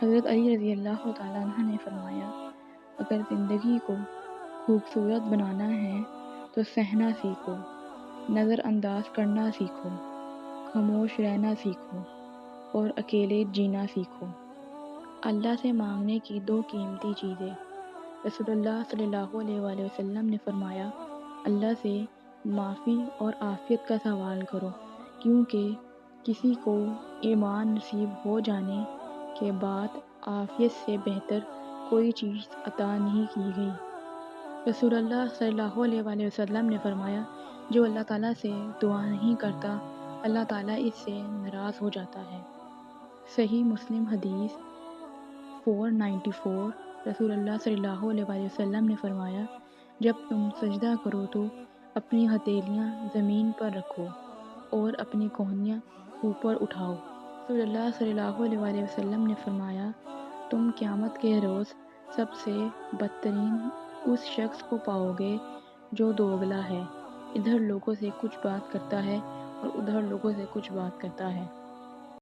حضرت علی رضی اللہ تعالیٰ عنہ نے فرمایا، اگر زندگی کو خوبصورت بنانا ہے تو سہنا سیکھو، نظر انداز کرنا سیکھو، خاموش رہنا سیکھو اور اکیلے جینا سیکھو۔ اللہ سے مانگنے کی دو قیمتی چیزیں۔ رسول اللہ صلی اللہ علیہ وآلہ وسلم نے فرمایا، اللہ سے معافی اور عافیت کا سوال کرو، کیونکہ کسی کو ایمان نصیب ہو جانے کے بعد عافیت سے بہتر کوئی چیز عطا نہیں کی گئی۔ رسول اللہ صلی اللہ علیہ وآلہ وسلم نے فرمایا، جو اللہ تعالیٰ سے دعا نہیں کرتا، اللہ تعالیٰ اس سے ناراض ہو جاتا ہے۔ صحیح مسلم حدیث 494۔ رسول اللہ صلی اللہ علیہ وآلہ وسلم نے فرمایا، جب تم سجدہ کرو تو اپنی ہتھیلیاں زمین پر رکھو اور اپنی کونیاں اوپر اٹھاؤ۔ رسول اللہ صلی اللہ علیہ وآلہ وسلم نے فرمایا، تم قیامت کے روز سب سے بدترین اس شخص کو پاؤ گے جو دوگلا ہے، ادھر لوگوں سے کچھ بات کرتا ہے اور ادھر لوگوں سے کچھ بات کرتا ہے۔